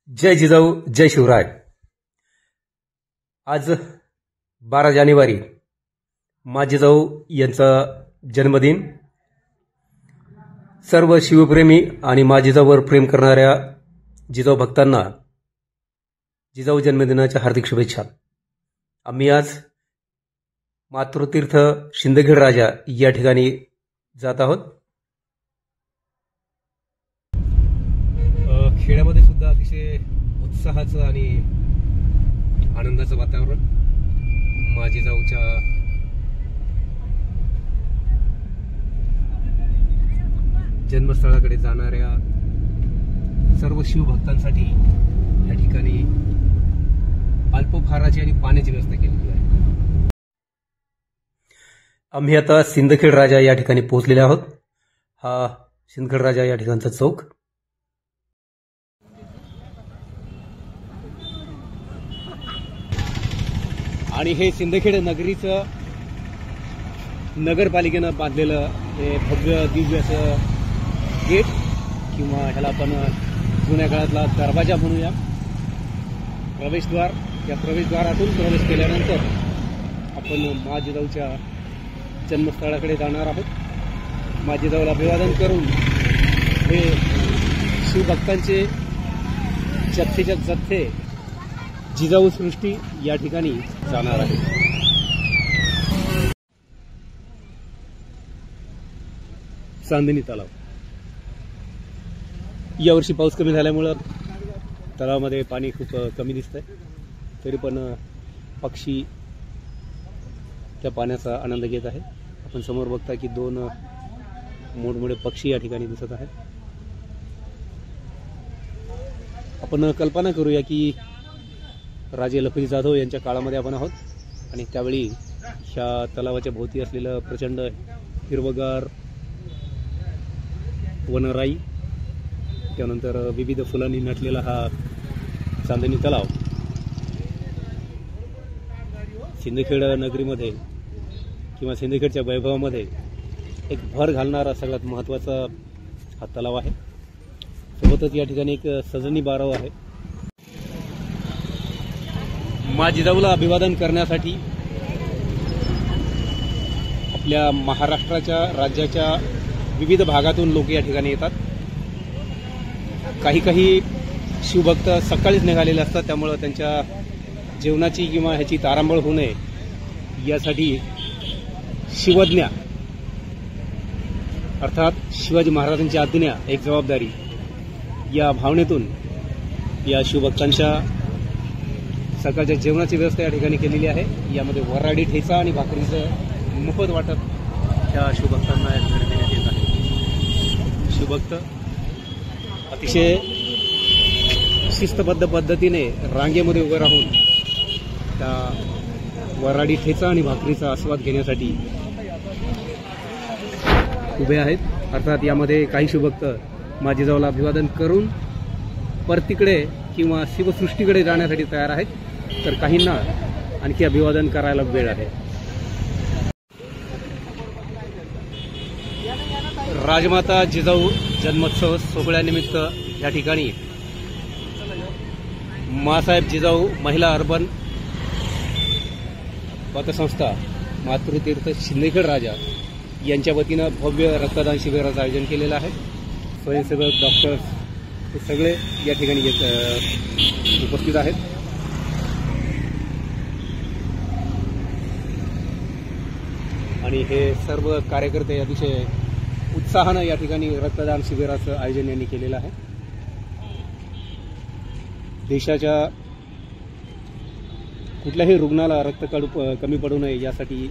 जय जिजाऊ जय शिवराय। आज 12 जानेवारी मा जिजाऊ यांचा जन्मदिन। सर्व शिवप्रेमी आणि मा जिजाऊवर प्रेम करणाऱ्या जिजाऊ भक्तांना जिजाऊ जन्मदिनाच्या हार्दिक शुभेच्छा। आम्ही आज मातृतीर्थ शिंदखेड राजा या ठिकाणी जात आहोत। खेड्यामध्ये सुद्धा अतिशय उत्साहाचं आणि आनंदाचं वातावरण। मा जिजाऊच्या जन्मस्थळाकडे जाणाऱ्या सर्व शिवभक्तांसाठी या ठिकाणी अल्पहाराची आणि पाण्याची व्यवस्था केलेली आहे। आम्ही आता सिंदखेड राजा या ठिकाणी पोहोचलेले आहोत। हा सिंदखेड राजा या ठिकाणचा चौक। आणि हे सिंदखेड नगरीचं नगरपालिकेनं बांधलेलं हे भव्य दिव्य असं गेट किंवा ह्याला आपण जुन्या काळातला दरवाजा म्हणूया, प्रवेशद्वार। या प्रवेशद्वारातून प्रवेश केल्यानंतर आपण मा जिजाऊच्या जन्मस्थळाकडे जाणार आहोत। मा जिजाऊला अभिवादन करून हे शिवभक्तांचे जथ्थेच्या जथ्थे जिजाऊ सृष्टी या ठिकाणी जाणार आहे। चांदणी तलाव। यावर्षी पाऊस कमी झाल्यामुळे तलावामध्ये पाणी खूप कमी दिसतंय, तरी पण पक्षी त्या पाण्याचा आनंद घेत आहे। आपण समोर बघता की दोन मोठमोठे पक्षी या ठिकाणी दिसत आहेत। आपण कल्पना करूया की राजे लखुजी जाधव यांच्या काळामध्ये आपण आहोत आणि त्यावेळी ह्या तलावाच्या भोवती असलेलं प्रचंड हिरवगार वनराई, त्यानंतर विविध फुलांनी नटलेला हा चांदणी तलाव सिंदखेड नगरीमध्ये किंवा सिंदखेडच्या वैभवामध्ये एक भर घालणारा सगळ्यात महत्त्वाचा हा तलाव आहे। सोबतच या ठिकाणी एक सजनी बारव आहे। मा जिजाऊला अभिवादन करण्यासाठी आपल्या महाराष्ट्राच्या राज्याच्या विविध भागातून लोक या ठिकाणी येतात। काही शिवभक्त सकाळीच निघालेले असतात, त्यामुळे त्यांच्या जेवणाची किंवा ह्याची तारांबळ होऊ नये यासाठी शिवज्ञा अर्थात शिवाजी महाराजांची आज्ञा एक जबाबदारी या भावनेतून या शिवभक्तांच्या सकाळच्या जेवणाची व्यवस्था या ठिकाणी केलेली आहे। यामध्ये वऱ्हाडी, ठेचा आणि भाकरीचं मोफत वाटप त्या शिवभक्तांना या ठिकाणी देण्यात येत आहे। शिवभक्त अतिशय शिस्तबद्ध पद्धतीने रांगेमध्ये उभे राहून त्या वऱ्हाडी, ठेचा आणि भाकरीचा आस्वाद घेण्यासाठी उभे आहेत। अर्थात यामध्ये काही शिवभक्त मा जिजाऊला अभिवादन करून परतीकडे किंवा शिवसृष्टीकडे जाण्यासाठी तयार आहेत, तर काहींना आणखी अभिवादन करायला वेळ आहे। राजमाता जिजाऊ जन्मोत्सव सोहळ्यानिमित्त या ठिकाणी मासाहेब जिजाऊ महिला अर्बन पतसंस्था मातृतीर्थ शिंदखेड राजा यांच्या वतीनं भव्य रक्तदान शिबिराचं आयोजन केलेलं आहे। स्वयंसेवक, डॉक्टर्स हे सगळे या ठिकाणी उपस्थित आहेत। आणि हे सर्व कार्यकर्ते अतिशय उत्साहानं या ठिकाणी रक्तदान शिबिराचं आयोजन यांनी केलेलं आहे। देशाच्या कुठल्याही रुग्णाला रक्त कमी पडू नये यासाठी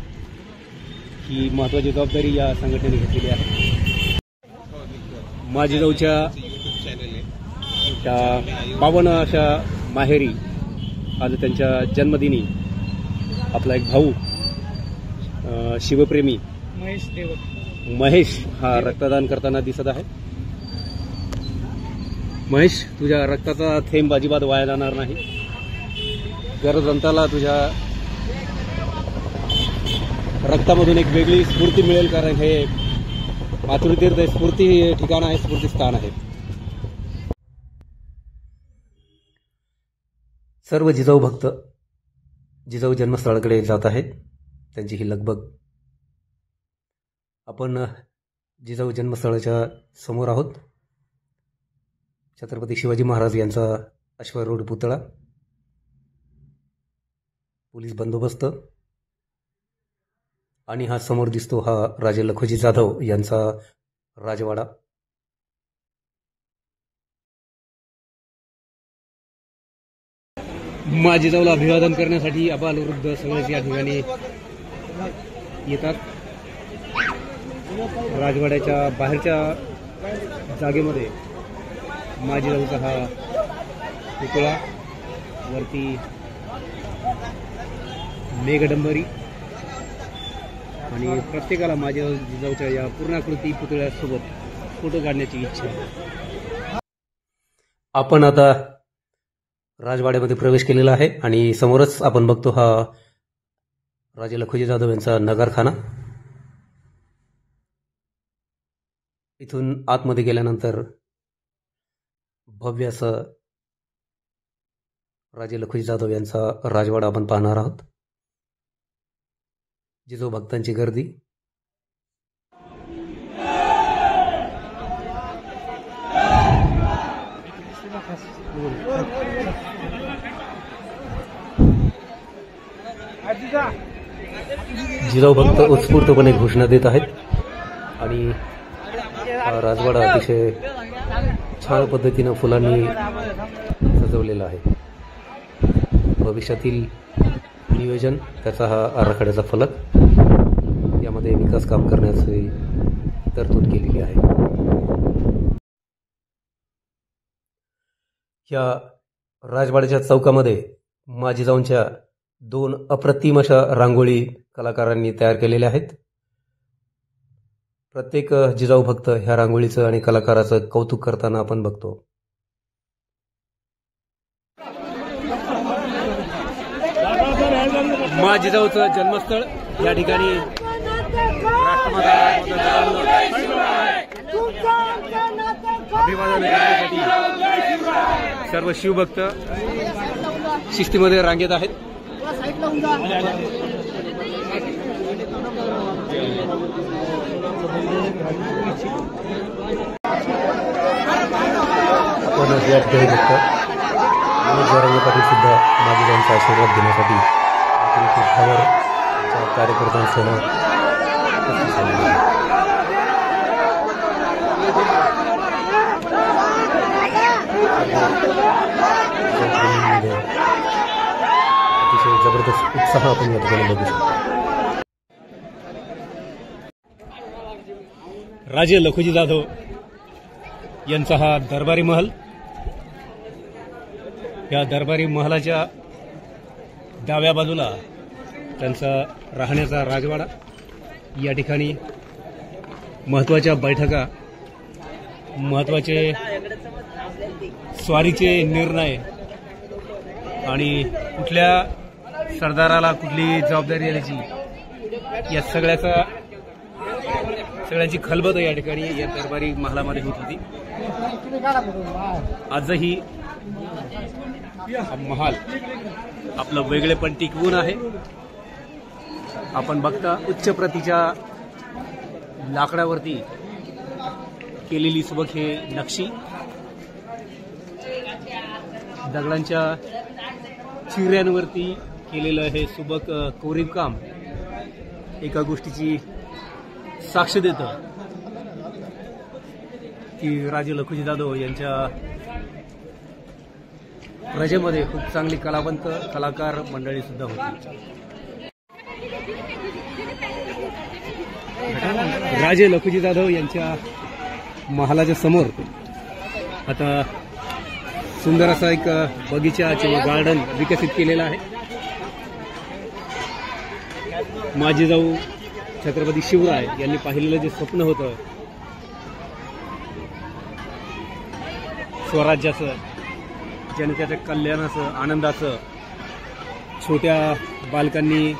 ही महत्त्वाची जबाबदारी या संघटनेने घेतलेली आहे। मा जिजाऊच्या त्या 52 अशा माहेरी आज त्यांच्या जन्मदिनी आपला एक भाऊ शिवप्रेमी महेश हा रक्तदान करताना दिसत आहे। महेश, तुझ्या रक्ताचा थेंब अजिबात वाया जाणार नाही। गरजवंताला तुझ्या रक्तामधून एक वेगळी स्फूर्ती मिळेल, कारण हे मातृतीर्थ स्फूर्ती ठिकाण आहे, स्फूर्तीस्थान आहे। सर्व जिजाऊ भक्त जिजाऊ जन्मस्थळाकडे जात आहेत, त्यांची ही लगबग. आपण जिजाऊ जन्मस्थळाच्या समोर आहोत. छत्रपती शिवाजी महाराज यांचा अश्वारूढ पुतळा, पोलीस बंदोबस्त, आणि हा समोर दिसतो हा राजे लखोजी जाधव यांचा राजवाडा. मा जिजाऊला अभिवादन करण्यासाठी आबालवृद्ध सगळेच या ठिकाणी येतात. राजवाड्याच्या बाहेरच्या जागेमध्ये मा जिजाऊचा हा पुतळा, वरती मेघडंबरी, आणि प्रत्येकाला मा जिजाऊच्या या पूर्णाकृती पुतळ्यासोबत फोटो काढण्याची इच्छा आहे. आपण आता राजवाड्यामध्ये प्रवेश केलेला आहे आणि समोरच आपण बघतो हा राजे लखोजी जाधव यांचा नगारखाना. इथून आतमध्ये गेल्यानंतर भव्य असं राजे लखोजी जाधव यांचा राजवाडा आपण पाहणार आहोत. जिजाऊ भक्तांची गर्दी. जिजाऊ भक्त उत्स्फूर्तपणे घोषणा देत आहेत आणि हा राजवाडा अतिशय छान पद्धतीनं फुलांनी सजवलेला आहे. भविष्यातील नियोजन, त्याचा हा आराखड्याचा फलक, यामध्ये विकास काम करण्याची तरतूद केलेली आहे. या राजवाड्याच्या चौकामध्ये मा जिजाऊंच्या 2 अप्रतिम अशा रांगोळी कलाकारांनी तयार केलेल्या आहेत. प्रत्येक जिजाऊ भक्त ह्या रांगोळीचं आणि कलाकाराचं कौतुक करताना आपण बघतो. मा जिजाऊचं जन्मस्थळ या ठिकाणी अभिवादन करण्यासाठी सर्व शिवभक्त शिस्तीमध्ये रांगेत आहेत. आपण या ठिकाणी बघतो जरांगे पाटील सुद्धा मा जिजाऊंचा आशीर्वाद घेण्यासाठी कार्यकर्त्यांसह अतिशय जबरदस्त उत्साह आपण या ठिकाणी बघू शकतो. राजे लखोजी जाधव यांचा हा दरबारी महल. या दरबारी महलाच्या डाव्या बाजूला त्यांचा राहण्याचा राजवाडा. या ठिकाणी महत्त्वाच्या बैठका, महत्त्वाचे स्वारीचे निर्णय आणि कुठल्या सरदाराला कुठली जबाबदारी द्यायची, या सगळ्यांची खलबत या ठिकाणी या दरबारी महलामध्ये होत होती. आजही हा महाल आपलं वेगळेपण टिकवून आहे. आपण बघता उच्च प्रतीच्या लाकडावरती केलेली सुबक हे नक्षी, दगडांच्या चिऱ्यांवरती केलेलं हे सुबक कोरीवकाम एका गोष्टीची साक्ष देतं की राजे लखोजी जाधव यांच्या प्रजेमध्ये खूप चांगली कलावंत कलाकार मंडळी सुद्धा होती. राजे लखोजी जाधव यांच्या महालाच्या समोर आता सुंदर असा एक बगीचा किंवा गार्डन विकसित केलेला आहे. मा जिजाऊ छत्रपती शिवराय यांनी पाहिलेलं जे स्वप्न होतं स्वराज्याचं, जनतेच्या कल्याणाचं, आनंदाचं, छोट्या बालकांनी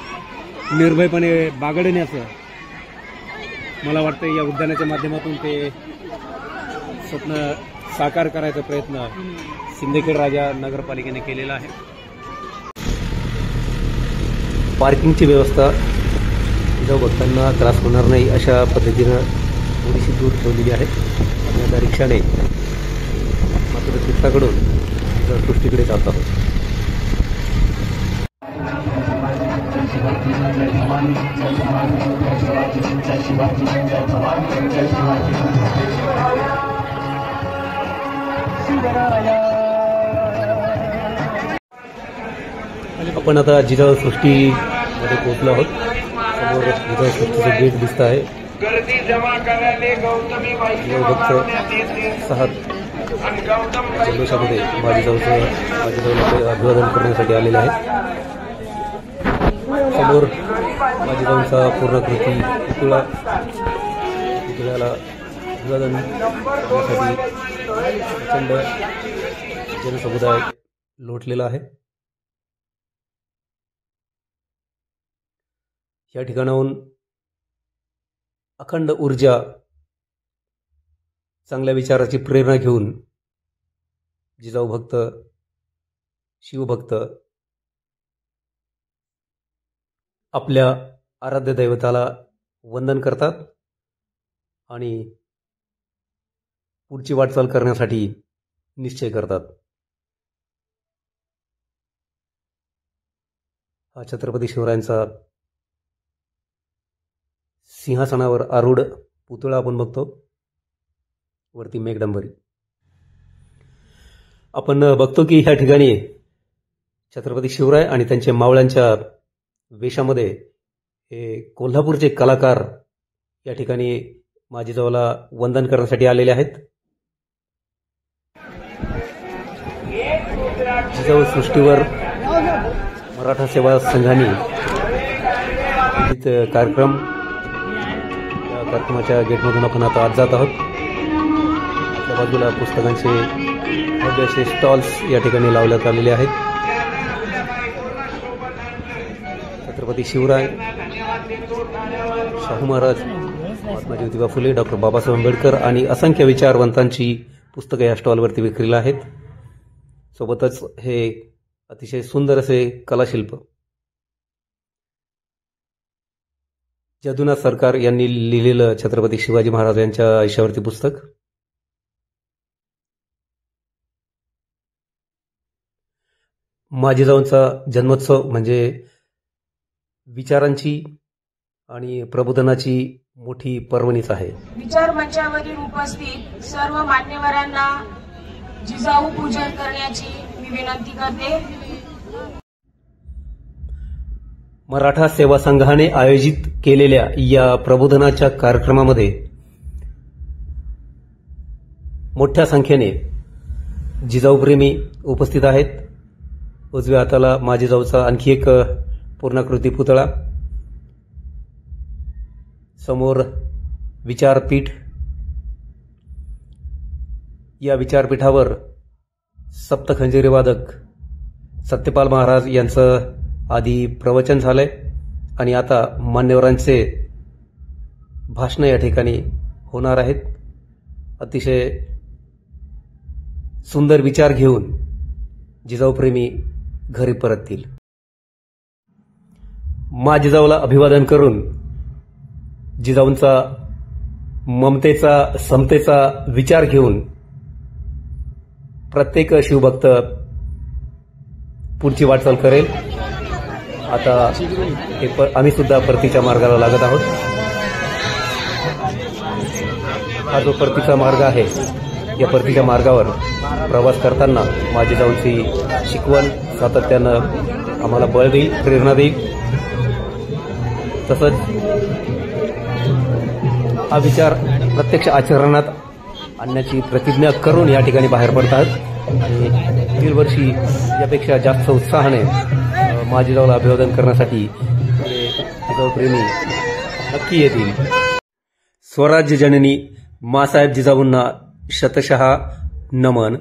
निर्भयपणे बागडण्याचं, मला वाटतं या उद्यानाच्या माध्यमातून ते स्वप्न साकार करायचा प्रयत्न सिंदखेड राजा नगरपालिकेने केलेला आहे. पार्किंगची व्यवस्था जिजाऊ भक्तांना त्रास होणार नाही अशा पद्धतीनं थोडीशी दूर ठेवलेली आहे. आणि आता रिक्षाने मात्र तीर्थाकडून सृष्टीकडे जात आहोत. आपण आता जिजाऊ सृष्टीमध्ये पोहोचलो आहोत. समोर जिजाऊ सृष्टीचं गेट दिसत आहे. जिजाऊ भक्त 6 जल्लोषामध्ये बाजीजाऊला अभिवादन करण्यासाठी आलेले आहेत. समोर बाजीजाऊंचा पूर्णाकृती पुतळ्याला अभिवादन करण्यासाठी प्रचंड जनसमुदाय लोटलेला आहे. या ठिकाणाहून अखंड ऊर्जा, चांगल्या विचाराची प्रेरणा घेऊन जिजाऊ भक्त, शिवभक्त आपल्या आराध्य दैवताला वंदन करतात आणि पुढची वाटचाल करण्यासाठी निश्चय करतात. हा छत्रपती शिवरायांचा सिंहासनावर आरूढ पुतळा आपण बघतो. वरती मेघडंबरी. आपण बघतो की ह्या ठिकाणी छत्रपती शिवराय आणि त्यांच्या मावळ्यांच्या वेशामध्ये हे कोल्हापूरचे कलाकार या ठिकाणी बाजीजाऊला वंदन करण्यासाठी आलेले आहेत. जिजाऊ सृष्टीवर मराठा सेवा संघाने कार्यक्रम, या कार्यक्रमाच्या गेटमधून आपण आता आत जात आहोत. आपल्या बाजूला पुस्तकांचे भव्य असे स्टॉल्स या ठिकाणी लावण्यात आलेले आहेत. छत्रपती शिवराय, शाहू महाराज, महात्मा ज्योतिबा फुले, डॉक्टर बाबासाहेब आंबेडकर आणि असंख्य विचारवंतांची पुस्तकं या स्टॉलवरती विक्रीला आहेत. सोबतच हे अतिशय सुंदर असे कलाशिल्प जदुनाथ सरकार यांनी लिहिलेलं छत्रपती शिवाजी महाराज यांच्या आयुष्यावरती पुस्तक. बाजीजाऊंचा जन्मोत्सव म्हणजे विचारांची आणि प्रबोधनाची मोठी पर्वणीच आहे. विचार मंचावरील उपस्थित सर्व मान्यवरांना जिजाऊ पूजन करण्याची मी विनंती करते. मराठा सेवा संघाने आयोजित केलेल्या या प्रबोधनाच्या कार्यक्रमामध्ये मोठ्या संख्येने जिजाऊप्रेमी उपस्थित आहेत. उजव्या हाताला बाजीजाऊचा आणखी एक पूर्णाकृती पुतळा, समोर विचारपीठ. या विचारपीठावर सप्तखंजिरी वादक सत्यपाल महाराज यांचं आधी प्रवचन झालंय आणि आता मान्यवरांचे भाषण या ठिकाणी होणार आहेत. अतिशय सुंदर विचार घेऊन जिजाऊप्रेमी घरी परततील. जिजाऊला अभिवादन करून जिजाऊंचा ममतेचा, समतेचा विचार घेऊन प्रत्येक शिवभक्त पुढची वाटचाल करेल. आता आम्ही सुद्धा परतीच्या मार्गाला लागत आहोत. हा जो परतीचा मार्ग आहे, या परतीच्या मार्गावर प्रवास करताना बाजीजाऊंची शिकवण सातत्यानं आम्हाला बळ देईल, प्रेरणा देईल. तसंच हा विचार प्रत्यक्ष आचरणात आणण्याची प्रतिज्ञा करून या ठिकाणी बाहेर पडतात आणि पुढील वर्षी यापेक्षा जास्त उत्साहाने बाजीजाऊला अभिवादन करण्यासाठी जिजाऊप्रेमी नक्की येतील. स्वराज्य जननी माँसाहेब जिजाऊंना शतशः नमन.